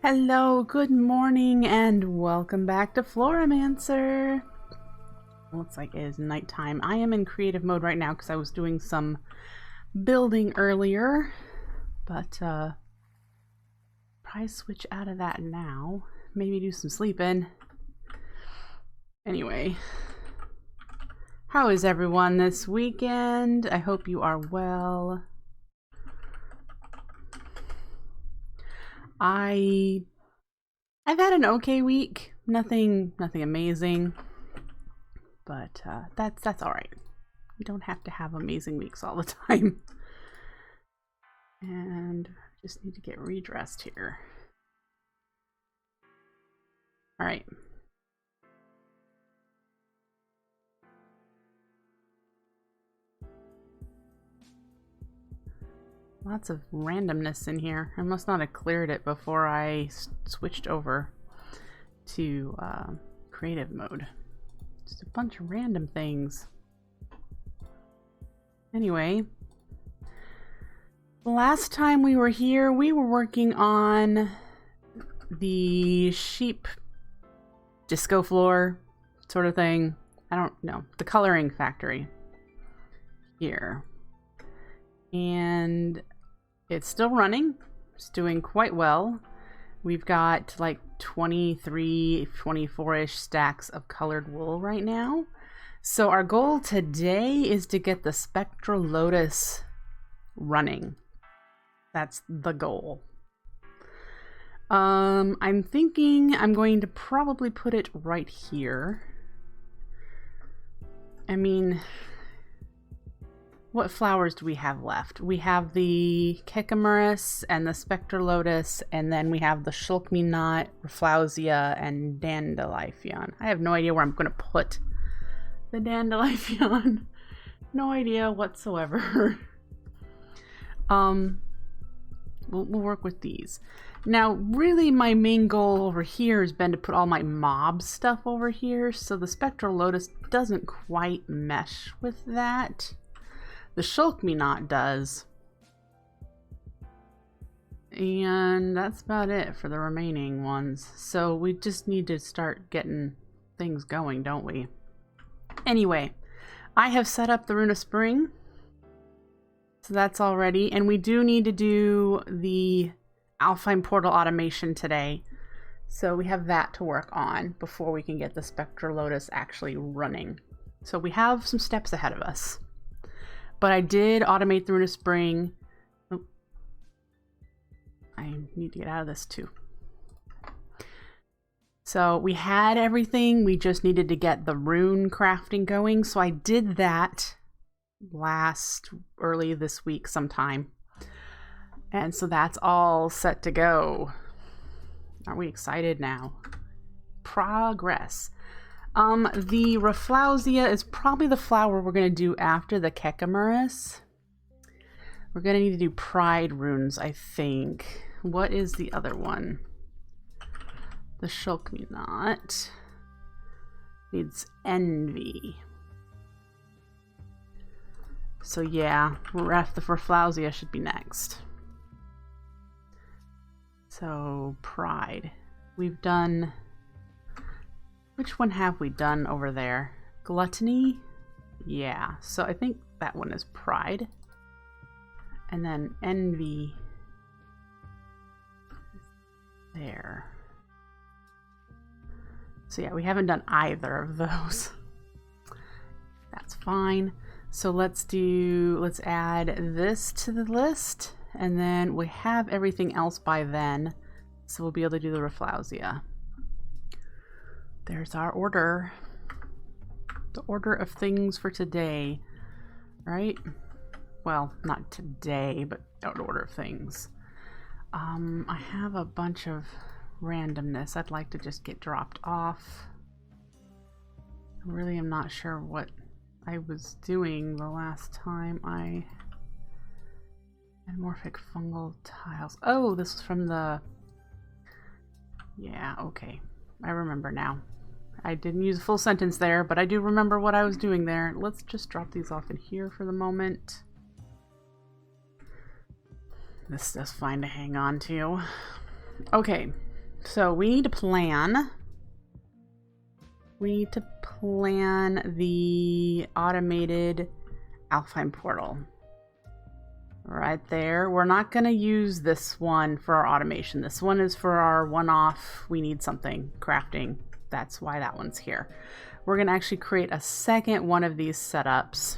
Hello, good morning, and welcome back to Floramancer. Looks like it is nighttime. I am in creative mode right now because I was doing some building earlier, but probably switch out of that now. Maybe do some sleeping. Anyway, how is everyone this weekend? I hope you are well. I've had an okay week. Nothing amazing, but that's all right. You don't have to have amazing weeks all the time. And just need to get redressed here. All right. Lots of randomness in here. I must not have cleared it before I switched over to creative mode. Just a bunch of random things. Anyway, last time we were here, we were working on the sheep disco floor sort of thing. I don't know. The coloring factory here. And it's still running. It's doing quite well. We've got like 23, 24-ish stacks of colored wool right now. So our goal today is to get the Spectral Lotus running. That's the goal. I'm thinking I'm going to probably put it right here. I mean, what flowers do we have left? We have the Kekameris and the Spectral Lotus, and then we have the Shulk-me-not, Rafflesia, and Dandelion. I have no idea where I'm going to put the Dandelion. No idea whatsoever. We'll work with these. Now, really my main goal over here has been to put all my mob stuff over here, so the Spectral Lotus doesn't quite mesh with that. The Shulk-me-not does. And that's about it for the remaining ones. So we just need to start getting things going, don't we? Anyway, I have set up the Rune of Spring. So that's all ready. And we do need to do the Alfheim portal automation today. So we have that to work on before we can get the Spectral Lotus actually running. So we have some steps ahead of us. But I did automate the Rune of Spring. Oh, I need to get out of this too. So we had everything. We just needed to get the rune crafting going. So I did that early this week sometime. And so that's all set to go. Aren't we excited now? Progress. The Rafflesia is probably the flower we're going to do after the Kekameris. We're going to need to do Pride runes, I think. What is the other one? The Shulk-me-not needs Envy. So yeah, the Rafflesia should be next. So Pride. We've done... Which one have we done over there? Gluttony? Yeah, so I think that one is Pride. And then Envy. There. So yeah, we haven't done either of those. That's fine. So let's add this to the list. And then we have everything else by then. So we'll be able to do the Rafflesia. There's our order. The order of things for today, right? Well, not today, but out order of things. I have a bunch of randomness I'd like to just get dropped off. I really am not sure what I was doing the last time I... Anamorphic fungal tiles. Oh, this was from the... Yeah, okay. I remember now. I didn't use a full sentence there, but I do remember what I was doing there. Let's just drop these off in here for the moment. This is fine to hang on to. Okay, So we need to plan. We need to plan the automated Alfheim portal. Right there. We're not going to use this one for our automation. This one is for our one-off, we need something, crafting. That's why that one's here. We're going to actually create a second one of these setups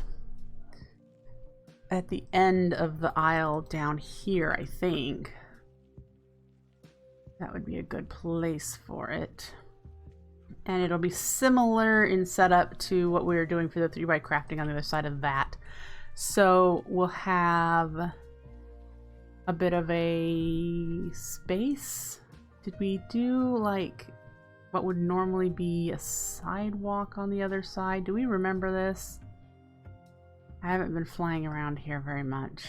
at the end of the aisle down here, I think. That would be a good place for it. And it'll be similar in setup to what we were doing for the 3x crafting on the other side of that. So we'll have a bit of a space. Did we do like what would normally be a sidewalk on the other side? Do we remember this? I haven't been flying around here very much.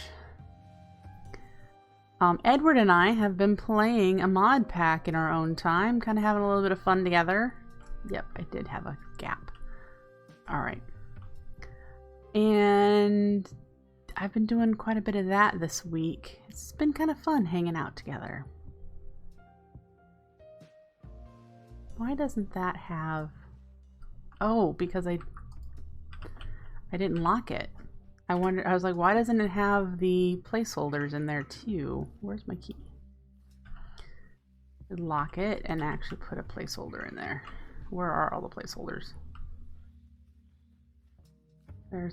Edward and I have been playing a mod pack in our own time, kind of having a little bit of fun together. Yep, I did have a gap. All right. And I've been doing quite a bit of that this week. It's been kind of fun hanging out together. Why doesn't that have... Oh, because I didn't lock it. I was like, why doesn't it have the placeholders in there too? Where's my key? Lock it and actually put a placeholder in there. Where are all the placeholders? There.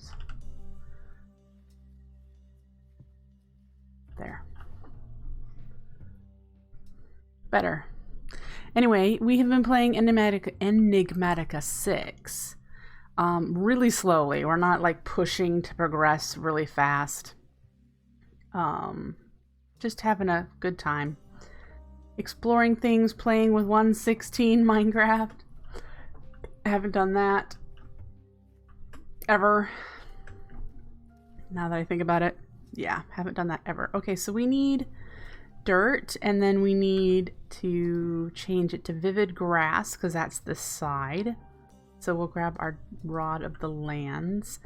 Better. Anyway, we have been playing Enigmatica 6 really slowly. We're not like pushing to progress really fast. Just having a good time. Exploring things, playing with 1.16 Minecraft. I haven't done that ever. Now that I think about it. Yeah, haven't done that ever. Okay, so we need dirt, and then we need to change it to vivid grass, because that's this side. So we'll grab our rod of the lands.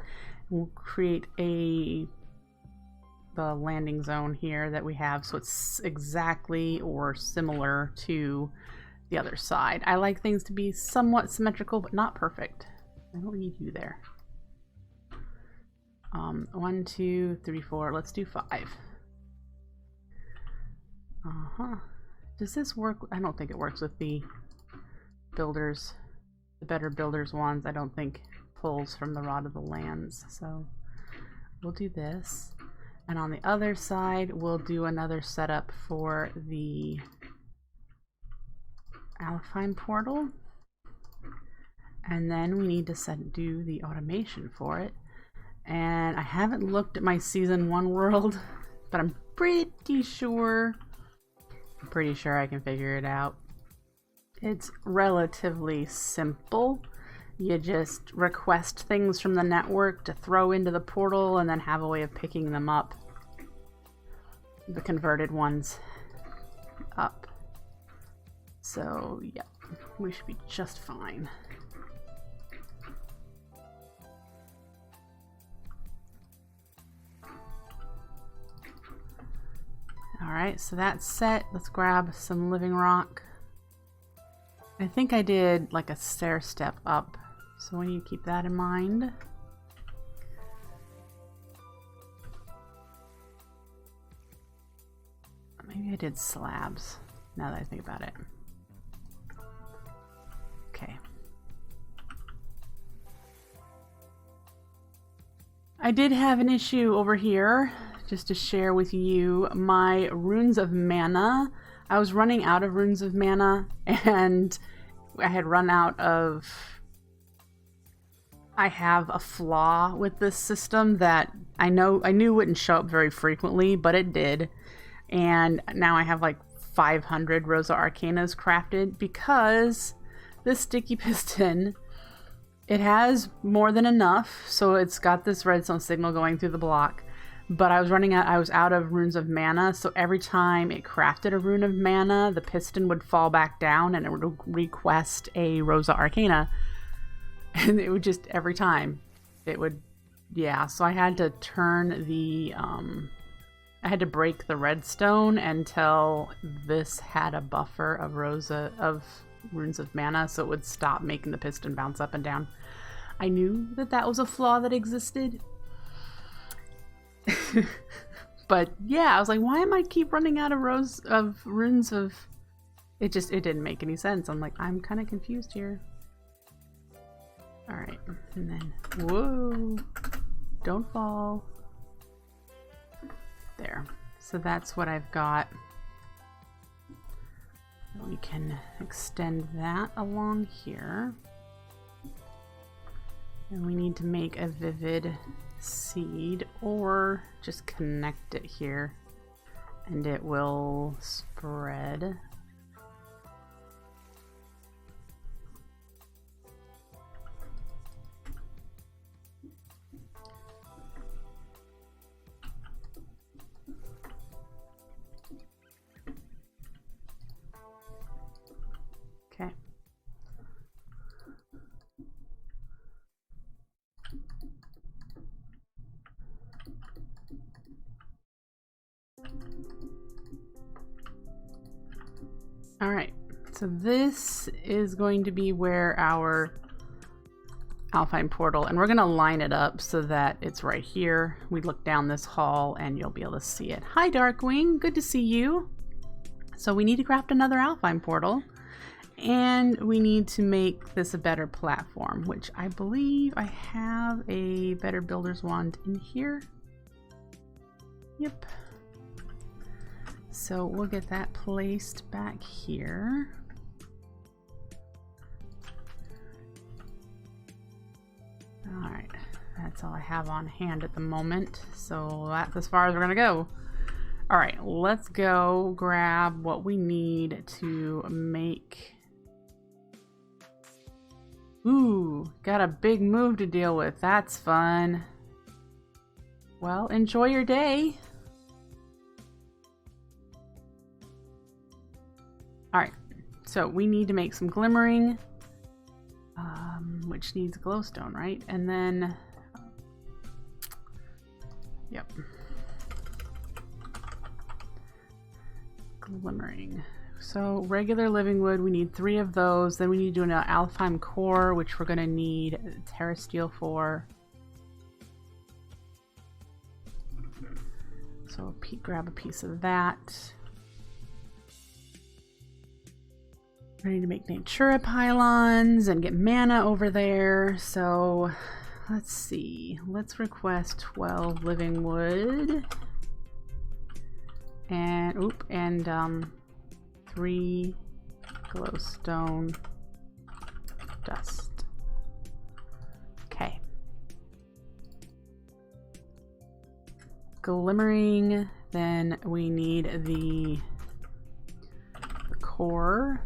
We'll create the landing zone here that we have, so it's exactly or similar to the other side. I like things to be somewhat symmetrical, but not perfect. I don't need you there. 1, 2, 3, 4. Let's do 5. Does this work? I don't think it works with the builders, the better builders ones. I don't think pulls from the rod of the lands. So we'll do this. And on the other side, we'll do another setup for the Alfheim portal. And then we need to do the automation for it. And I haven't looked at my season 1 world, but I'm pretty sure I can figure it out. It's relatively simple. You just request things from the network to throw into the portal and then have a way of picking them up. The converted ones up. So, yeah, we should be just fine. Alright, so that's set. Let's grab some living rock. I think I did like a stair step up, so we need to keep that in mind. Maybe I did slabs, now that I think about it. Okay. I did have an issue over here. Just to share with you my runes of mana. I was running out of runes of mana, and I had run out of... I have a flaw with this system that I knew wouldn't show up very frequently, but it did. And now I have like 500 Rosa Arcanas crafted because this sticky piston, it has more than enough, so it's got this redstone signal going through the block. But I was out of runes of mana, so every time it crafted a rune of mana, the piston would fall back down and it would request a Rosa Arcana. And it would just, every time, it would, yeah. So I had to turn the I had to break the redstone until this had a buffer of runes of mana, so it would stop making the piston bounce up and down. I knew that that was a flaw that existed. But yeah, I was like, why am I keep running out of runes of... It didn't make any sense. I'm like, I'm kind of confused here. Alright, and then, whoa, don't fall. There. So that's what I've got. We can extend that along here. And we need to make a vivid seed or just connect it here and it will spread. Okay. All right, so this is going to be where our Alfheim portal, and we're going to line it up so that it's right here. We look down this hall and you'll be able to see it. Hi Darkwing, good to see you. So we need to craft another Alfheim portal, and we need to make this a better platform, which I believe I have a better builder's wand in here. Yep. So we'll get that placed back here. All right, that's all I have on hand at the moment. So that's as far as we're gonna go. All right, let's go grab what we need to make. Ooh, got a big move to deal with. That's fun. Well, enjoy your day. Alright, so we need to make some glimmering, which needs glowstone, right? And then, yep. Glimmering. So regular living wood, we need 3 of those. Then we need to do an Alfheim core, which we're going to need terra steel for. So grab a piece of that. We need to make Natura pylons and get mana over there. So let's see. Let's request 12 living wood. And 3 glowstone dust. Okay. Glimmering. Then we need the core.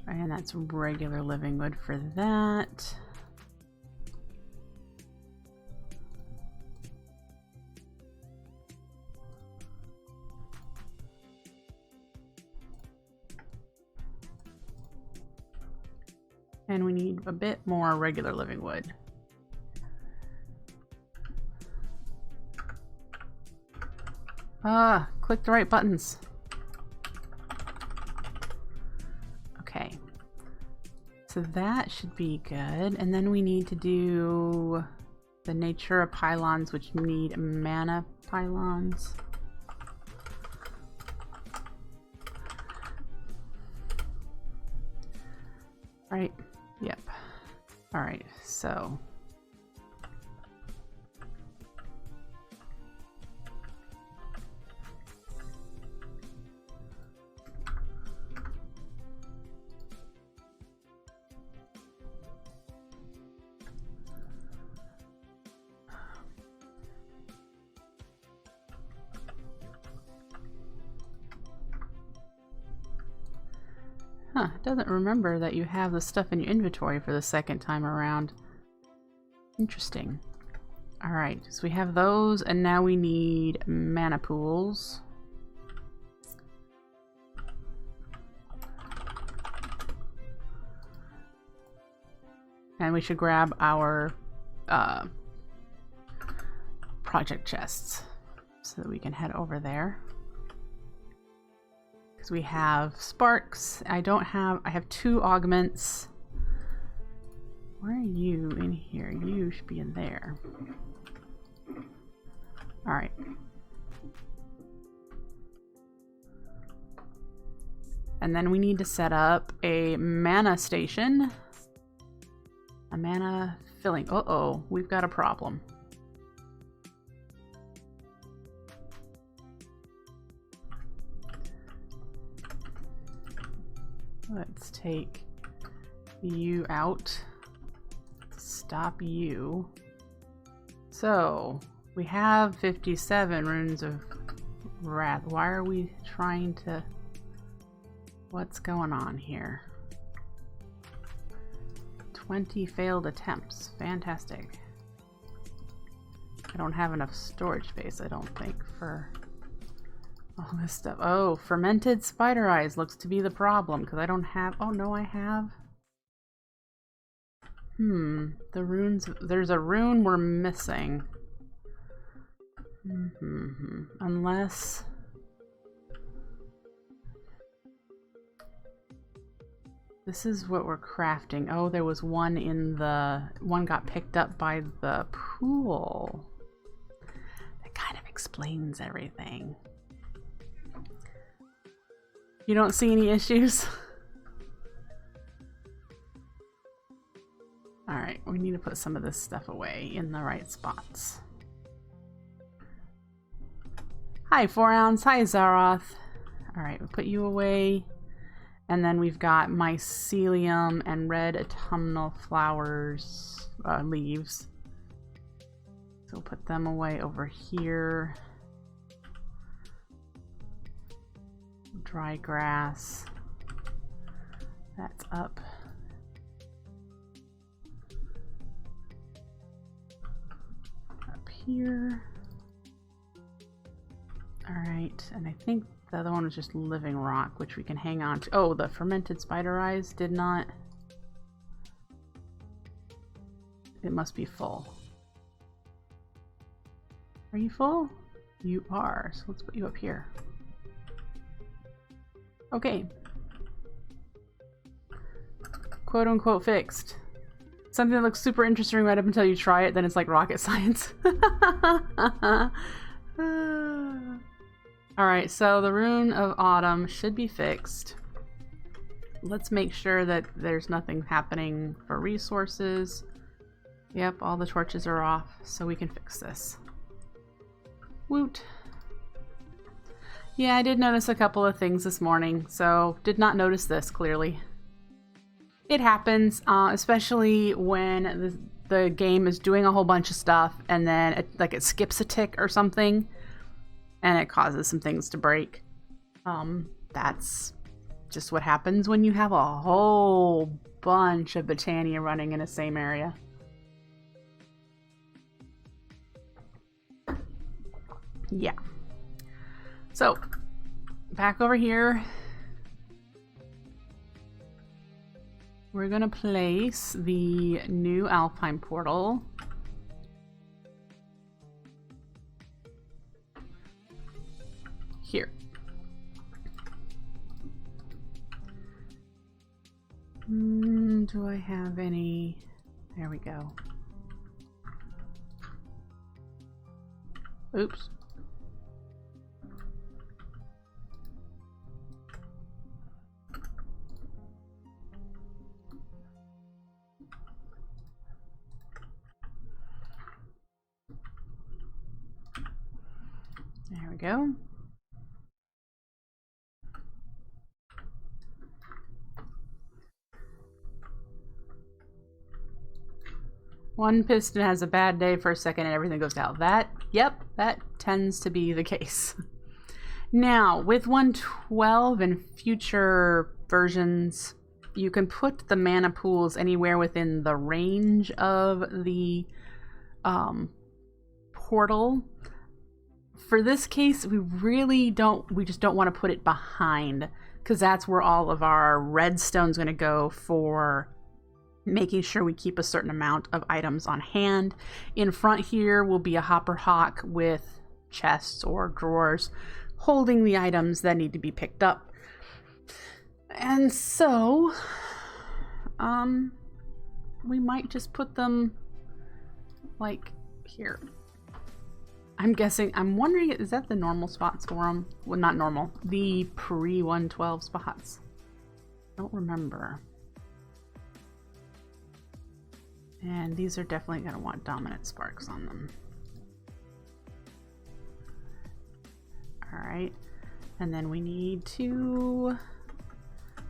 And that's regular living wood for that. And we need a bit more regular living wood. Click the right buttons. Okay, so that should be good. And then we need to do the Natura pylons, which need mana pylons. Right, yep. All right, so. Huh, it doesn't remember that you have the stuff in your inventory for the second time around. Interesting. Alright, so we have those, and now we need mana pools. And we should grab our project chests. so that we can head over there. Because we have sparks. I have 2 augments. Where are you in here? You should be in there. Alright. And then we need to set up a mana station. A mana filling. Uh-oh, we've got a problem. Let's take you out. Stop you. So, we have 57 runes of wrath. Why are we trying to... What's going on here? 20 failed attempts. Fantastic. I don't have enough storage space, I don't think, for all this stuff. Oh, fermented spider eyes looks to be the problem, because I don't have... Oh, no, I have... The runes... There's a rune we're missing. Unless... This is what we're crafting. Oh, there was one in the... One got picked up by the pool. That kind of explains everything. You don't see any issues? Alright, we need to put some of this stuff away in the right spots. Hi, 4 ounce. Hi, Zaroth. Alright, we'll put you away. And then we've got mycelium and red autumnal flowers, leaves. So we'll put them away over here. Dry grass. That's up. Up here. Alright, and I think the other one was just living rock, which we can hang on to. Oh, the fermented spider eyes did not... It must be full. Are you full? You are, so let's put you up here. Okay. Quote unquote fixed. Something that looks super interesting right up until you try it, then it's like rocket science. Alright, so the Rune of Autumn should be fixed. Let's make sure that there's nothing happening for resources. Yep, all the torches are off, so we can fix this. Woot! Yeah, I did notice a couple of things this morning, so did not notice this clearly. It happens, especially when the game is doing a whole bunch of stuff and then it skips a tick or something and it causes some things to break. That's just what happens when you have a whole bunch of Botania running in the same area. Yeah. So, back over here. We're gonna place the new Alfheim portal. Here. Do I have any? There we go. Oops. There we go. One piston has a bad day for a second and everything goes down. Yep, that tends to be the case. Now, with 1.12 and future versions, you can put the mana pools anywhere within the range of the portal. For this case, we just don't want to put it behind, because that's where all of our redstone's going to go for making sure we keep a certain amount of items on hand. In front here will be a hopper hawk with chests or drawers holding the items that need to be picked up. And so, we might just put them like here. I'm guessing, I'm wondering, is that the normal spots for them? Well, not normal, the pre-112 spots. I don't remember. And these are definitely going to want dominant sparks on them. Alright, and then we need to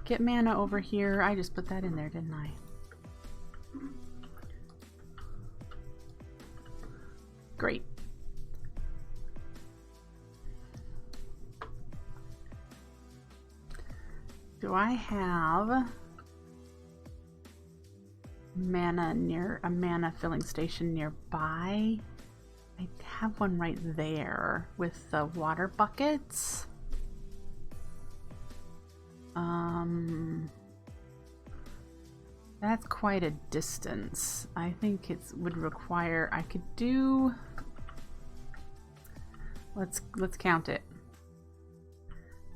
get mana over here. I just put that in there, didn't I? Great. Do I have mana near a mana filling station nearby? I have one right there with the water buckets. That's quite a distance. I think it would require, I could do, let's count it.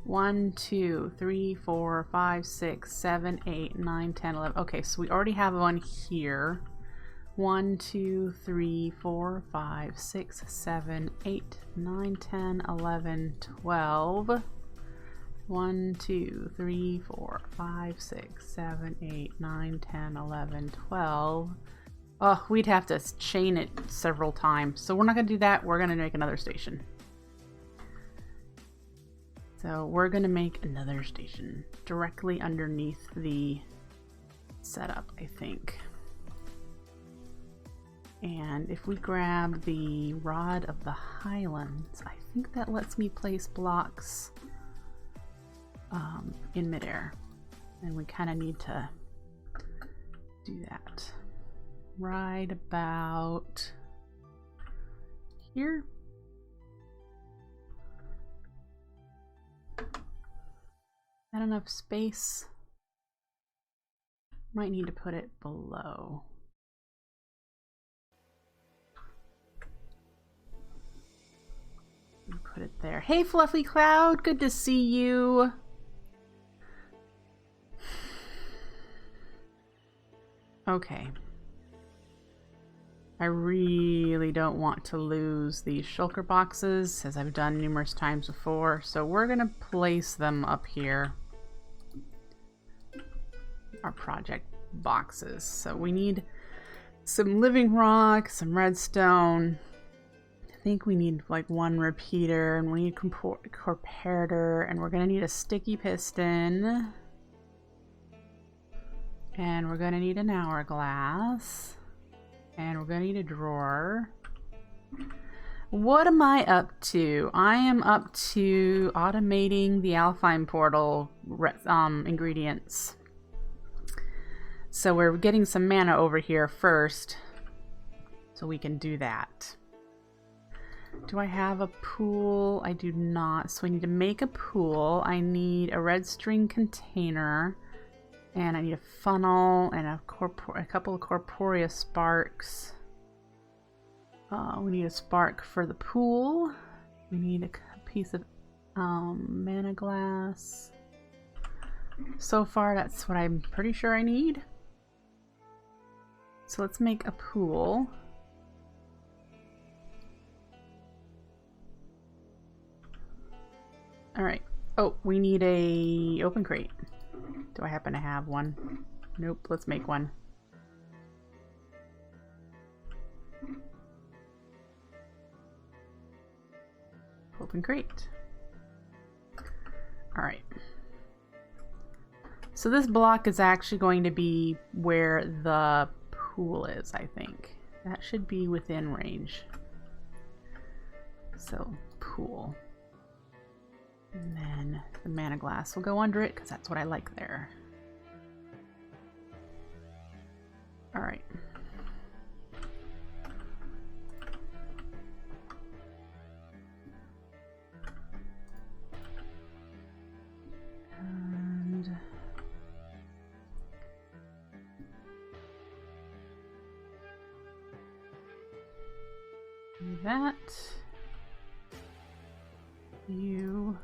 1, 2, 3, 4, 5, 6, 7, 8, 9, 10, 11. Okay, so we already have one here. 1, 2, 3, 4, 5, 6, 7, 8, 9, 10, 11, 12. 1, 2, 3, 4, 5, 6, 7, 8, 9, 10, 11, 12. Oh, we'd have to chain it several times. So we're not going to do that. We're going to make another station. So we're going to make another station directly underneath the setup, I think. And if we grab the Rod of the Highlands, I think that lets me place blocks in midair. And we kind of need to do that right about here. Not enough space. Might need to put it below. Put it there. Hey, Fluffy Cloud, good to see you. Okay. I really don't want to lose these shulker boxes, as I've done numerous times before, so we're gonna place them up here. Our project boxes. So we need some living rock, some redstone. I think we need like one repeater, and we need comparator, and we're gonna need a sticky piston, and we're gonna need an hourglass, and we're gonna need a drawer. What am I up to? I am up to automating the Alfheim portal ingredients. So we're getting some mana over here first, so we can do that. Do I have a pool? I do not. So I need to make a pool. I need a red string container, and I need a funnel and a couple of corporeal sparks. We need a spark for the pool. We need a piece of mana glass. So far, that's what I'm pretty sure I need. So let's make a pool. Alright. Oh, we need a open crate. Do I happen to have one? Nope, let's make one. Open crate. Alright. So this block is actually going to be where the pool is, I think. That should be within range. So, pool. And then the mana glass will go under it, because that's what I like there. Alright. And do that. You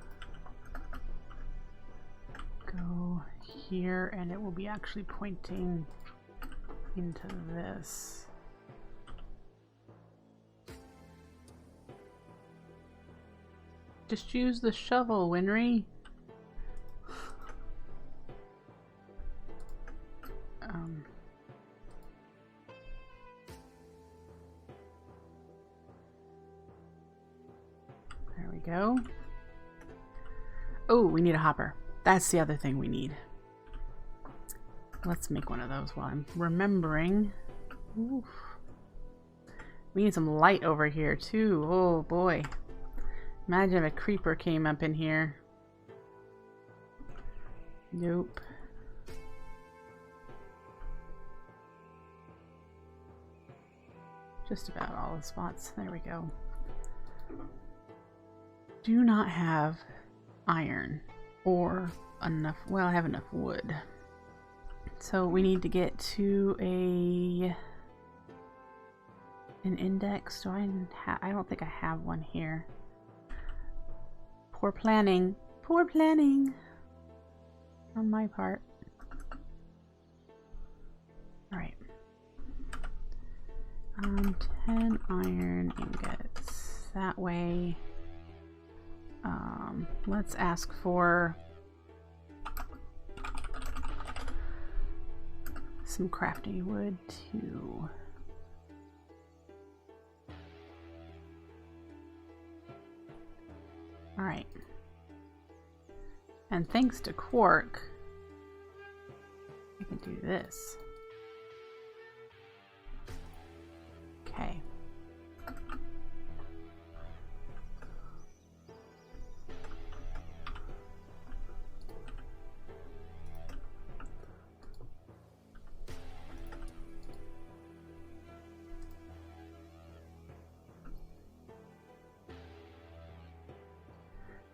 go here, and it will be actually pointing into this. Just use the shovel, Winry. There we go. Oh, we need a hopper. That's the other thing we need. Let's make one of those while I'm remembering. Oof. We need some light over here too. Oh boy. Imagine if a creeper came up in here. Nope. Just about all the spots. There we go. Do not have iron or enough. Well, I have enough wood. So we need to get to an index. I don't think I have one here. Poor planning. Poor planning on my part. Alright. 10 iron ingots. That way. Let's ask for some crafting wood too. Alright. And thanks to Quark, I can do this. Okay.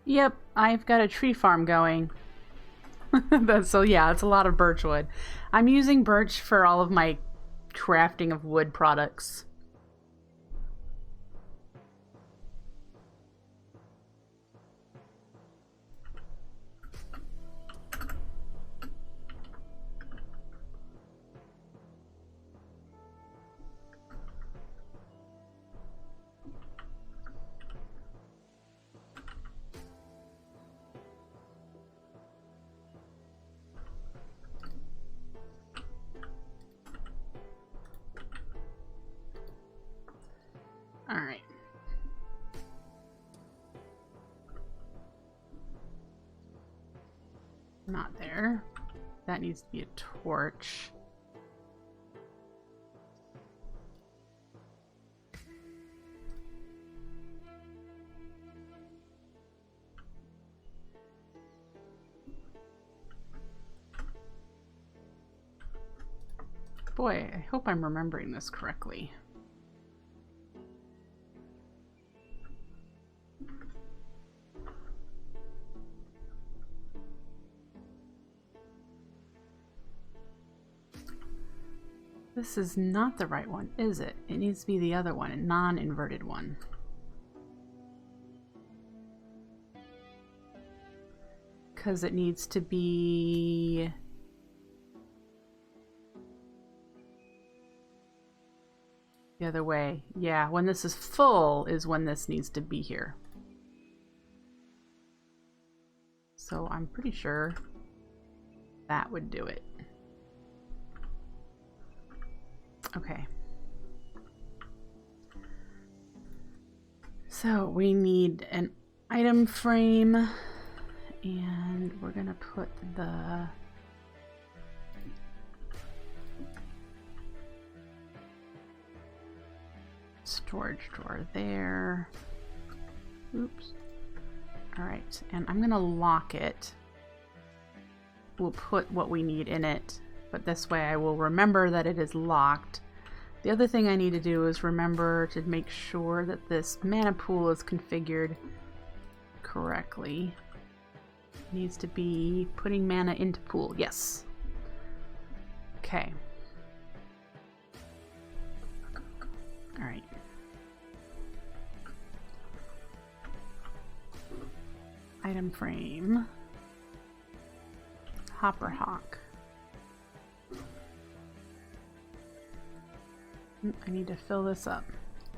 Yep, I've got a tree farm going. So yeah, it's a lot of birch wood. I'm using birch for all of my crafting of wood products. Alright. Not there. That needs to be a torch. Boy, I hope I'm remembering this correctly. This is not the right one, is it? It needs to be the other one, a non-inverted one. Because it needs to be... the other way. Yeah, when this is full is when this needs to be here. So I'm pretty sure that would do it. Okay. So we need an item frame, and we're gonna put the storage drawer there. Oops. All right, and I'm gonna lock it. We'll put what we need in it, but this way I will remember that it is locked. The other thing I need to do is remember to make sure that this mana pool is configured correctly. It needs to be putting mana into pool. Yes. Okay. All right. Item frame. Hopper Hawk. I need to fill this up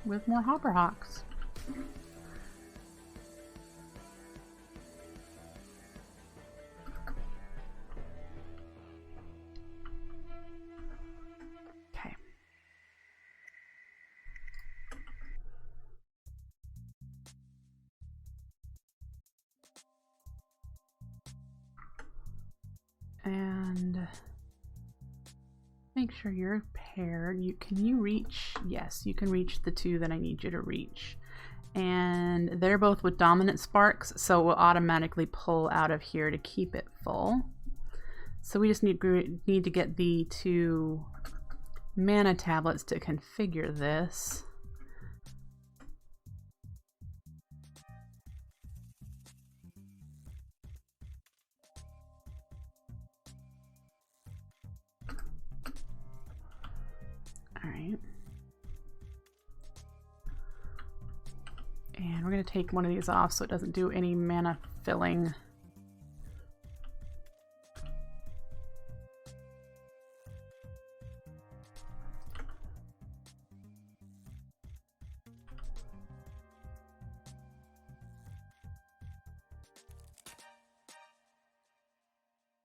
with more Hopper Hawks. Okay. And make sure you're paired. Can you reach? Yes, you can reach the two that I need you to reach. And they're both with dominant sparks, so it will automatically pull out of here to keep it full. So we just need to get the 2 mana tablets to configure this. All right. And we're going to take one of these off so it doesn't do any mana filling.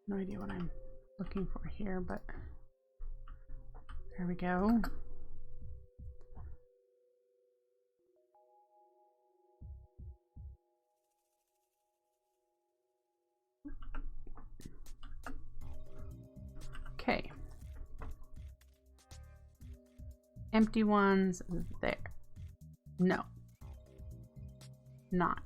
No idea what I'm looking for here, but there we go. Okay. Empty ones there. No. Not.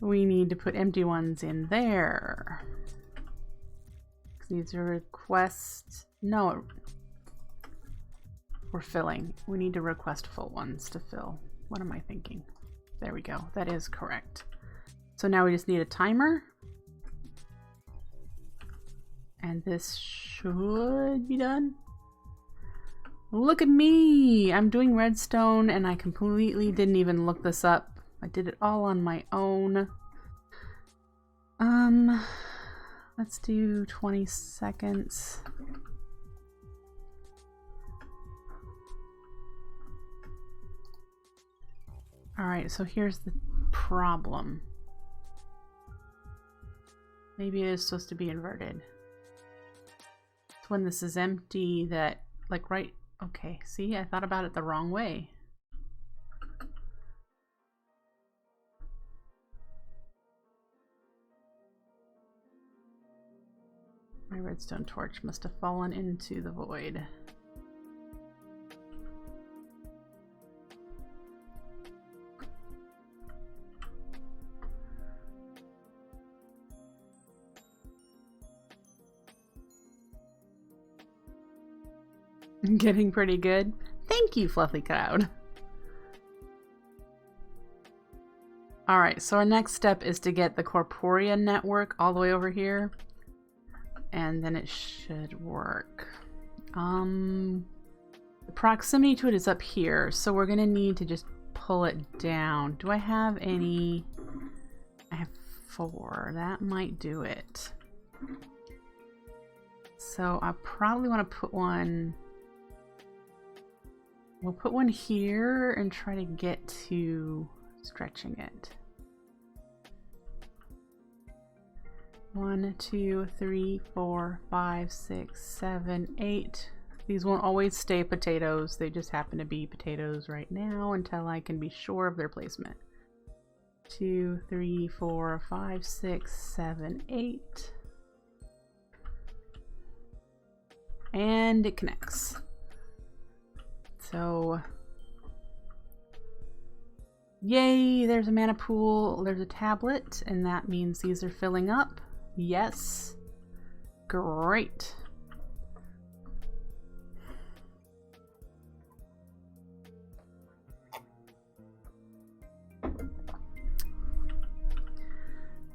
We need to put empty ones in there. These are requests. No. We're filling. We need to request full ones to fill. What am I thinking? There we go. That is correct. So now we just need a timer. And this should be done. Look at me! I'm doing redstone and I completely didn't even look this up. I did it all on my own. Let's do 20 seconds. All right, so here's the problem. Maybe it is supposed to be inverted. It's when this is empty that, like, right, okay, see, I thought about it the wrong way. My redstone torch must have fallen into the void. Getting pretty good. Thank you, Fluffy Cloud. Alright, so our next step is to get the Corporea network all the way over here. And then it should work. The proximity to it is up here, so we're gonna need to just pull it down. Do I have any? I have 4. That might do it. So I probably want to put one. We'll put one here and try to get to stretching it. 1, 2, 3, 4, 5, 6, 7, 8. These won't always stay potatoes. They just happen to be potatoes right now until I can be sure of their placement. 2, 3, 4, 5, 6, 7, 8. And it connects. So, yay, there's a mana pool, there's a tablet, and that means these are filling up. Yes. Great.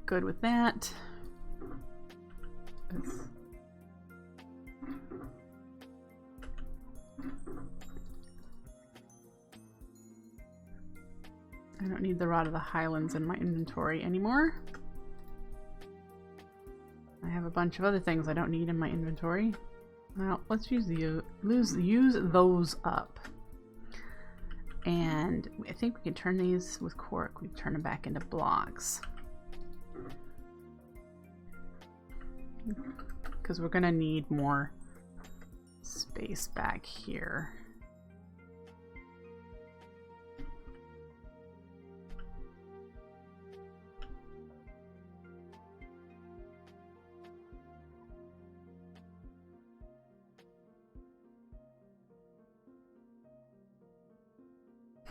Good with that. I don't need the Rod of the Highlands in my inventory anymore. I have a bunch of other things I don't need in my inventory. Well, let's use those up. And I think we can turn these with Quark. We turn them back into blocks. Because we're going to need more space back here.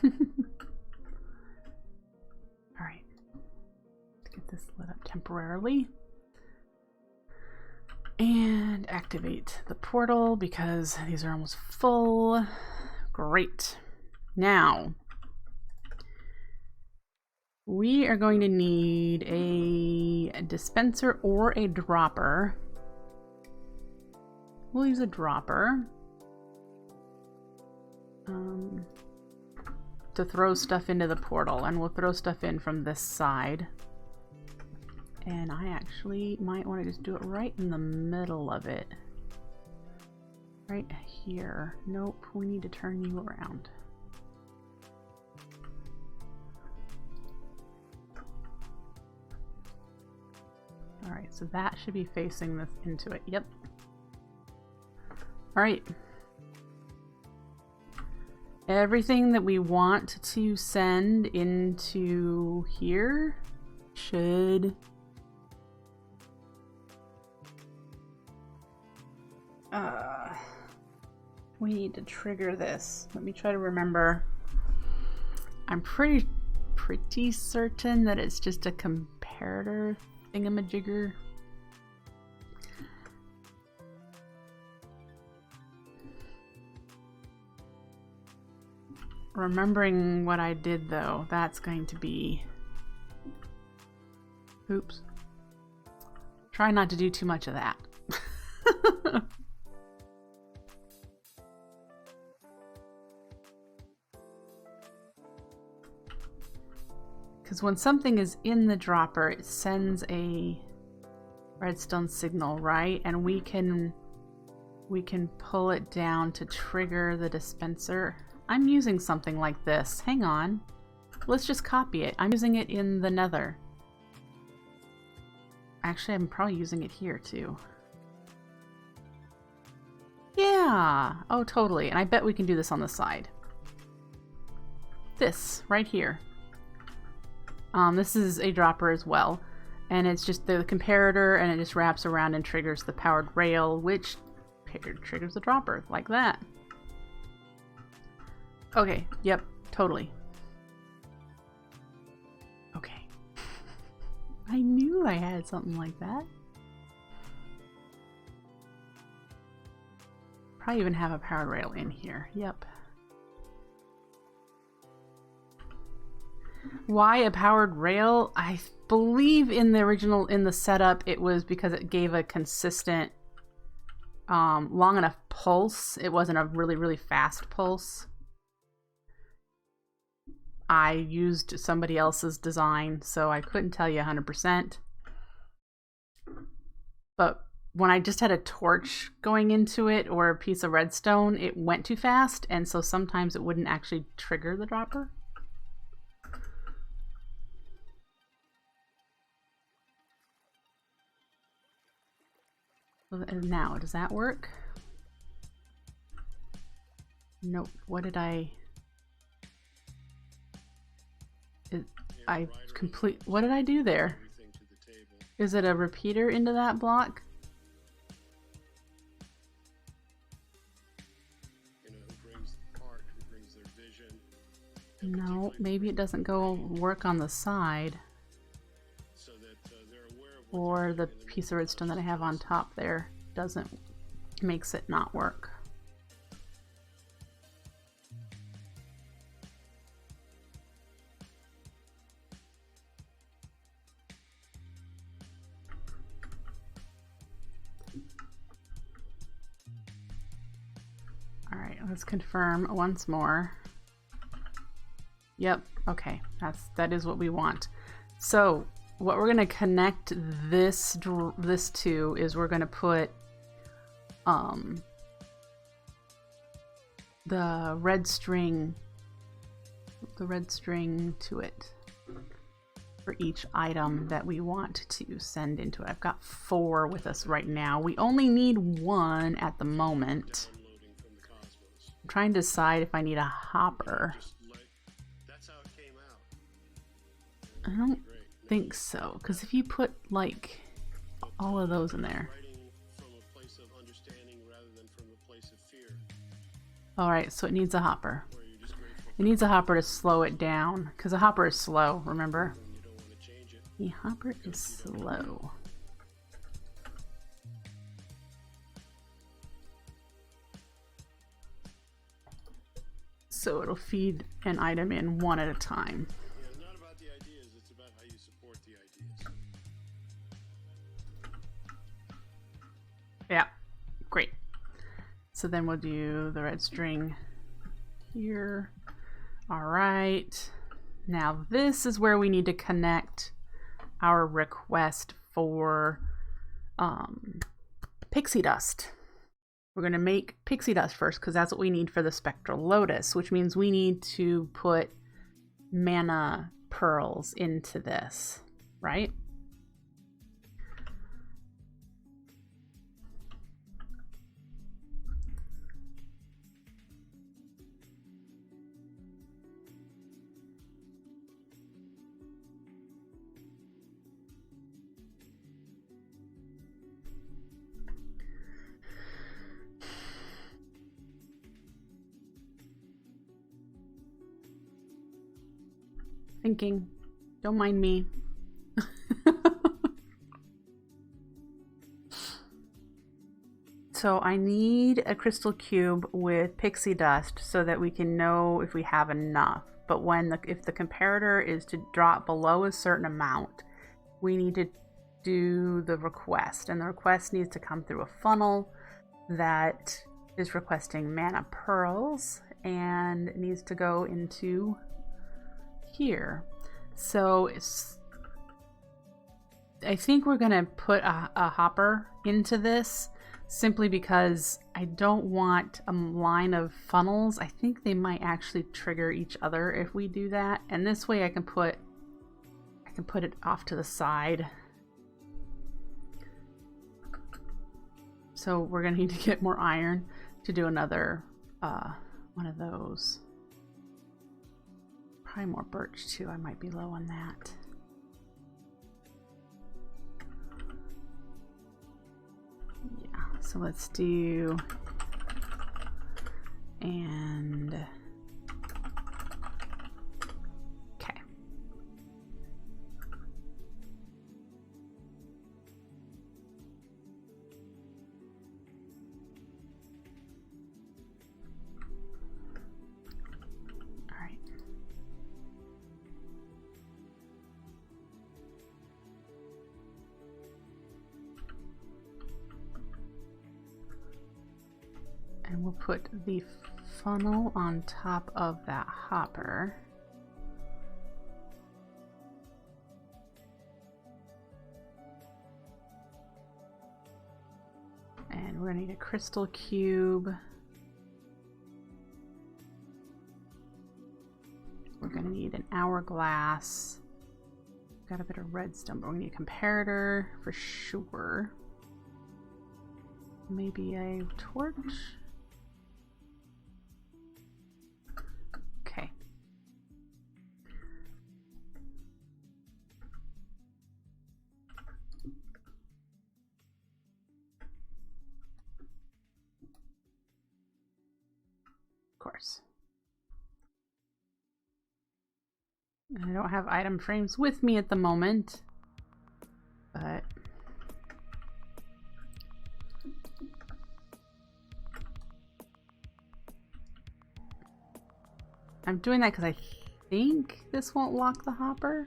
All right, let's get this lit up temporarily and activate the portal because these are almost full. Great. Now we are going to need a dispenser or a dropper. We'll use a dropper to throw stuff into the portal, and we'll throw stuff in from this side. And I actually might want to just do it right in the middle of it. Right here. Nope, we need to turn you around. Alright, so that should be facing this into it. Yep. Alright. Everything that we want to send into here should we need to trigger this. Let me try to remember. I'm pretty certain that it's just a comparator thingamajigger. Remembering what I did though, that's going to be... Oops. Try not to do too much of that. Because when something is in the dropper, it sends a redstone signal, right? And we can pull it down to trigger the dispenser. I'm using something like this. Hang on. Let's just copy it. I'm using it in the Nether. Actually, I'm probably using it here too. Yeah. Oh, totally. And I bet we can do this on the side. This right here. This is a dropper as well. And it's just the comparator, and it just wraps around and triggers the powered rail, which triggers the dropper like that. Okay, yep, totally. Okay. I knew I had something like that. Probably even have a powered rail in here, yep. Why a powered rail? I believe in the original, in the setup, it was because it gave a consistent, long enough pulse. It wasn't a really, really fast pulse. I used somebody else's design, so I couldn't tell you 100%. But when I just had a torch going into it or a piece of redstone, it went too fast, and so sometimes it wouldn't actually trigger the dropper. Now, does that work? Nope. What did I... What did I do there? Is it a repeater into that block? No, maybe it doesn't go work on the side. Or the piece of redstone that I have on top there makes it not work. All right, let's confirm once more. Yep, Okay, that is what we want. So what we're going to connect this to is we're going to put the red string to it for each item that we want to send into it. I've got 4 with us right now. We only need 1 at the moment. I'm trying to decide if I need a hopper. I don't think so, because if you put like all of those in there. Alright, so it needs a hopper. It needs a hopper to slow it down, because a hopper is slow, remember? The hopper is slow. So it'll feed an item in 1 at a time. Yeah, it's not about the ideas, it's about how you support the ideas. Yeah, great. So then we'll do the red string here. All right. Now this is where we need to connect our request for pixie dust. We're going to make pixie dust first because that's what we need for the spectral lotus, which means we need to put mana pearls into this, right? Thinking. Don't mind me. So I need a crystal cube with pixie dust so that we can know if we have enough. But if the comparator is to drop below a certain amount, we need to do the request. And the request needs to come through a funnel that is requesting mana pearls and it needs to go into here. So I think we're gonna put a hopper into this simply because I don't want a line of funnels. I think they might actually trigger each other if we do that, and this way I can put it off to the side. So we're gonna need to get more iron to do another one of those. Probably more birch too. I might be low on that. Yeah, so let's do and okay. All right. And we'll put the funnel on top of that hopper. And we're gonna need a crystal cube. We're gonna need an hourglass. Got a bit of redstone, but we need a comparator for sure. Maybe a torch. Okay. Of course. I don't have item frames with me at the moment, but I'm doing that because I think this won't lock the hopper.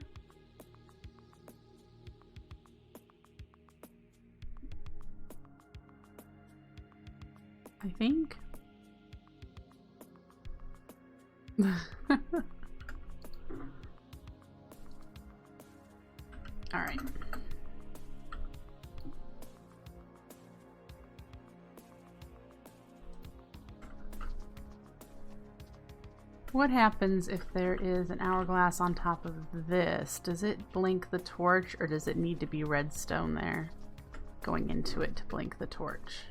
I think. What happens if there is an hourglass on top of this? Does it blink the torch, or does it need to be redstone there going into it to blink the torch?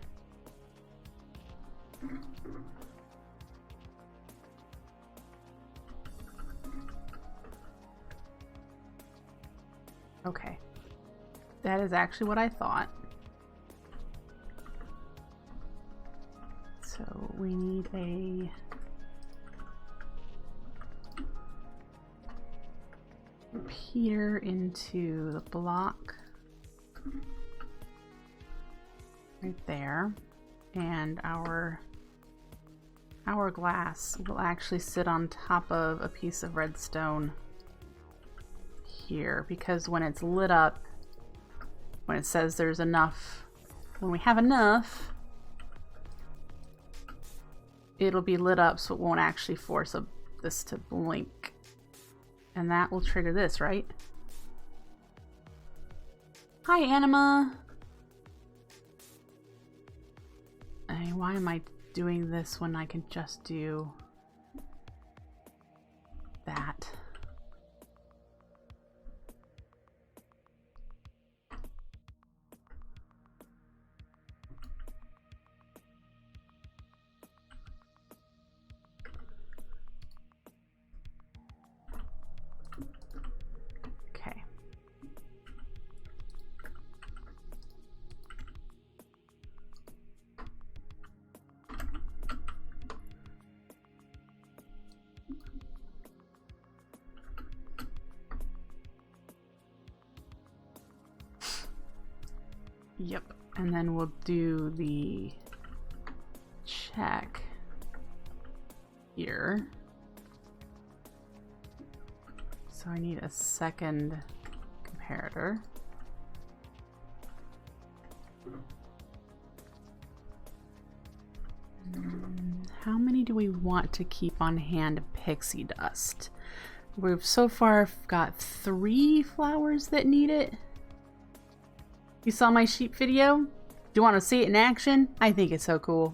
Okay. That is actually what I thought. So we need a repeater into the block right there, and our hourglass will actually sit on top of a piece of redstone here, because when it's lit up, when it says there's enough, when we have enough, it'll be lit up, so it won't actually force this to blink. And that will trigger this, right? Hi, Anima! Why am I doing this when I can just do that? Yep, and then we'll do the check here. So I need a second comparator. How many do we want to keep on hand of pixie dust? We've so far got 3 flowers that need it. You saw my sheep video? Do you want to see it in action? I think it's so cool.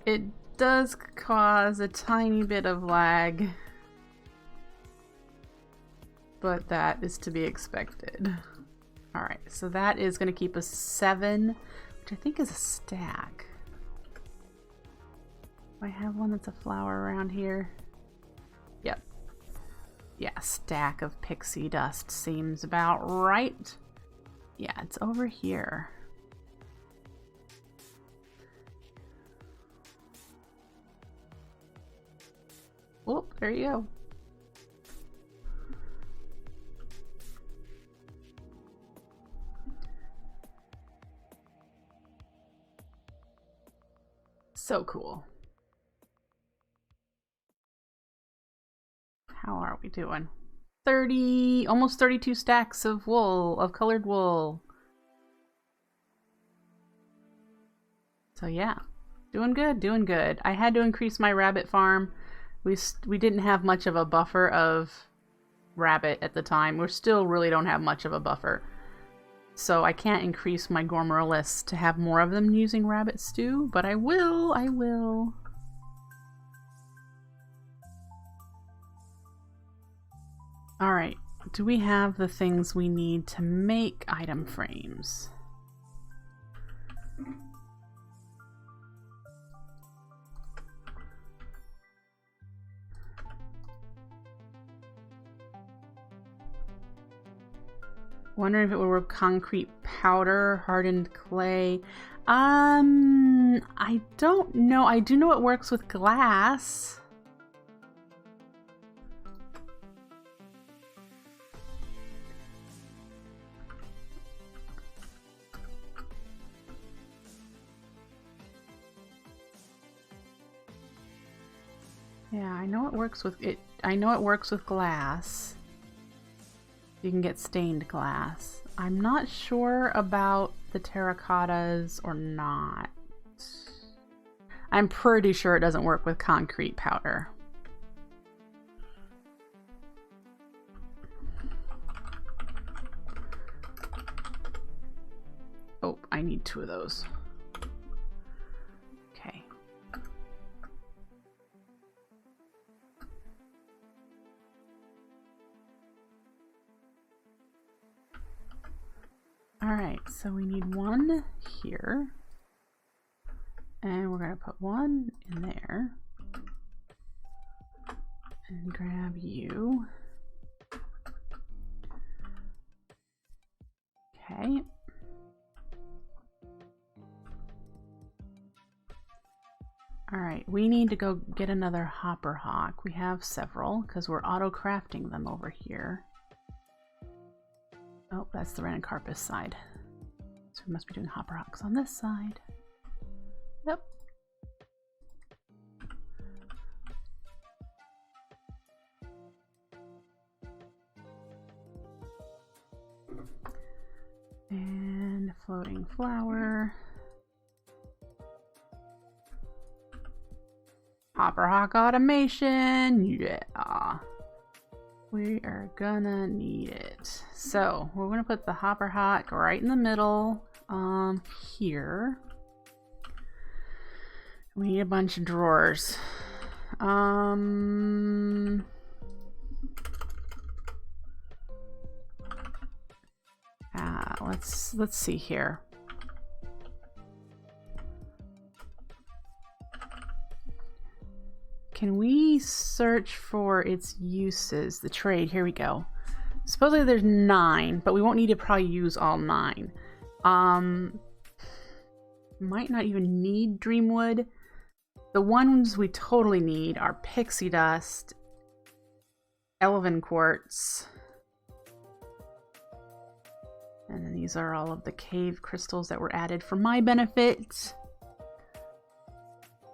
It does cause a tiny bit of lag, but that is to be expected. Alright, so that is going to keep us 7, which I think is a stack. Do I have one that's a flower around here? Yep. Yeah, stack of pixie dust seems about right. Yeah, it's over here. Oh, there you go. So cool. How are we doing? 30, almost 32 stacks of wool, of colored wool. So yeah, doing good, doing good. I had to increase my rabbit farm. We didn't have much of a buffer of rabbit at the time. We still really don't have much of a buffer. So I can't increase my Gormorlis to have more of them using rabbit stew, but I will. Alright, do we have the things we need to make item frames? Wondering if it would work concrete powder, hardened clay. I don't know. I do know it works with glass. Yeah, I know it works with it. I know it works with glass. You can get stained glass. I'm not sure about the terracottas or not. I'm pretty sure it doesn't work with concrete powder. I need 2 of those. Okay. Alright, so we need 1 here. And we're going to put 1 in there. And grab you. Okay. Alright, we need to go get another hopper hawk. We have several because we're auto crafting them over here. Oh, that's the Ranuncarpus side. So we must be doing hopper hawks on this side. Yep. And floating flower. Hopper hawk automation. Yeah. We are gonna need it. So we're gonna put the hopper hawk right in the middle, here. We need a bunch of drawers. Let's see here. Can we search for its uses? The trade, here we go. Supposedly there's 9, but we won't need to probably use all 9. Might not even need Dreamwood. The ones we totally need are Pixie Dust, Elven Quartz, and then these are all of the cave crystals that were added for my benefit.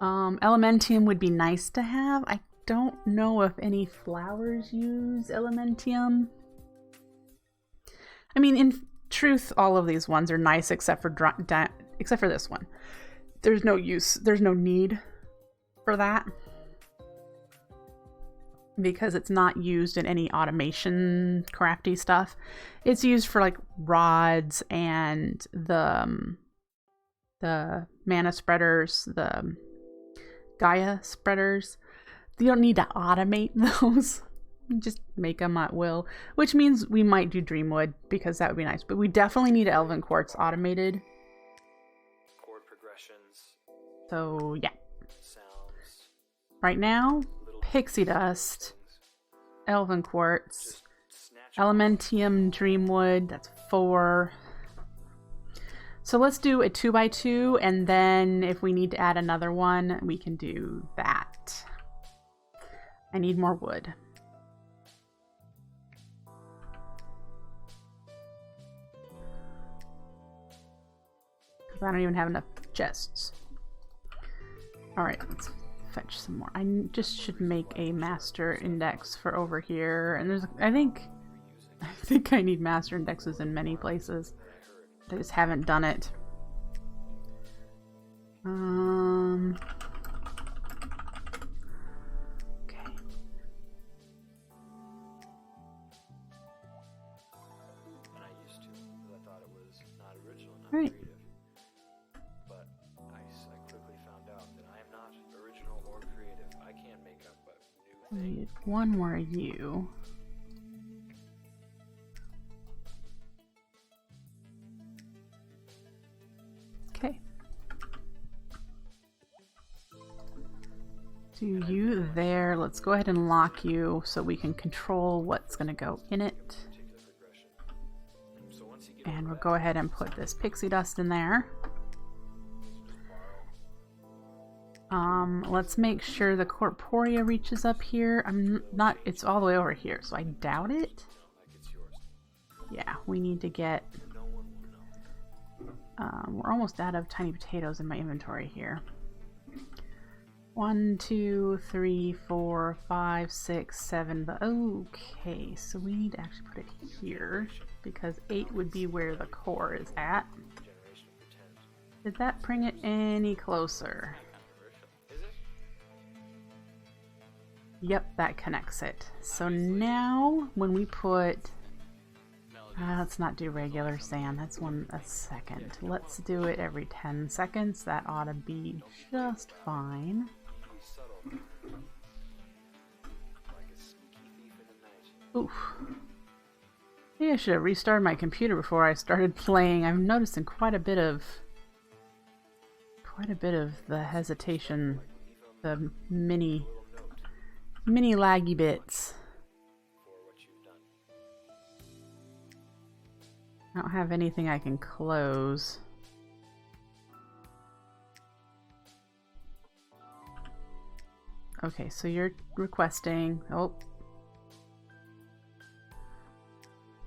Elementium would be nice to have. I don't know if any flowers use Elementium. I mean, in truth, all of these ones are nice except for this one. There's no use, there's no need for that because it's not used in any automation crafty stuff. It's used for like rods and the mana spreaders, the Gaia spreaders. You don't need to automate those. You just make them at will, which means we might do Dreamwood because that would be nice, but we definitely need Elven Quartz automated. Chord progressions. So yeah. Sounds. Right now, Pixie Dust, Elven Quartz, Elementium, Dreamwood, that's 4. So let's do a 2x2, and then if we need to add another one, we can do that. I need more wood. Because I don't even have enough chests. Alright, let's fetch some more. I just should make a master index for over here. And there's, I think I need master indexes in many places. I just haven't done it. Okay. And I used to, because I thought it was not original, not Right. creative. But I quickly found out that I am not original or creative. I can't make up a new I thing. need one more you. Okay. Do you there. Let's go ahead and lock you so we can control what's going to go in it. So once you get And we'll go ahead and put this pixie dust in there. Let's make sure the corporea reaches up here. It's all the way over here, so I doubt it. like it's yours, Yeah, we need to get, no one will know. we're almost out of tiny potatoes in my inventory here. 1, 2, 3, 4, 5, 6, 7, but okay, so we need to actually put it here because 8 would be where the core is at. Generation pretend. Did that bring it any closer? Is it? Yep, that connects it. So now when we put Let's not do regular sand. That's a second. Let's do it every 10 seconds. That ought to be just fine. Oof. Maybe I should have restarted my computer before I started playing. I'm noticing quite a bit of the hesitation, the mini laggy bits. I don't have anything I can close. Okay, so you're requesting. Oh.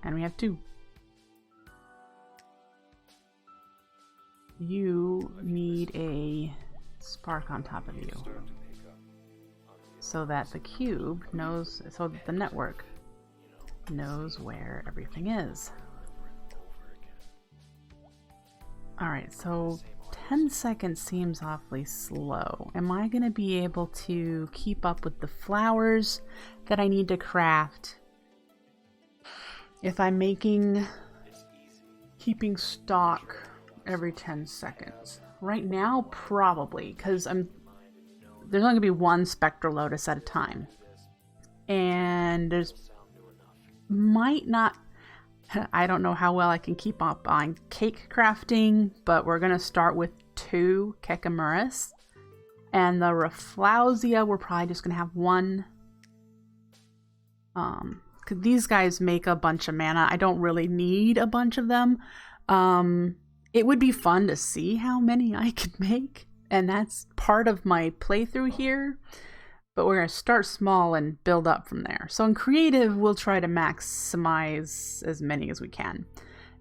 And we have 2. You need a spark on top of you. So that the cube knows, so that the network knows where everything is. Alright, so 10 seconds seems awfully slow. Am I going to be able to keep up with the flowers that I need to craft if I'm keeping stock every 10 seconds? Right now, probably, because there's only going to be one Spectral Lotus at a time. And I don't know how well I can keep up on cake crafting, but we're going to start with 2 Kekimuras. And the Rafflesia, we're probably just going to have 1. Because these guys make a bunch of mana. I don't really need a bunch of them. It would be fun to see how many I could make. And that's part of my playthrough here. But we're going to start small and build up from there. So in creative, we'll try to maximize as many as we can.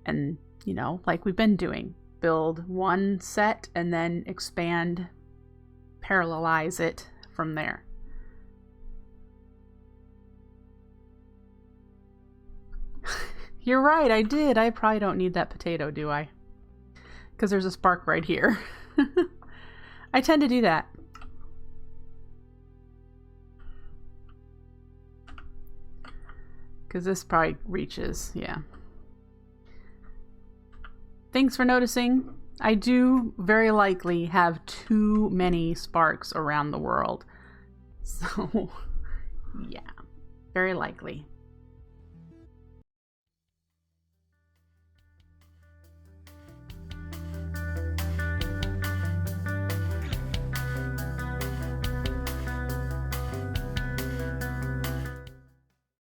And, you know, like we've been doing. Build 1 set and then expand, parallelize it from there. You're right, I did. I probably don't need that potato, do I? Because there's a spark right here. I tend to do that. Because this probably reaches, yeah. Thanks for noticing. I do very likely have too many sparks around the world. So, yeah, very likely.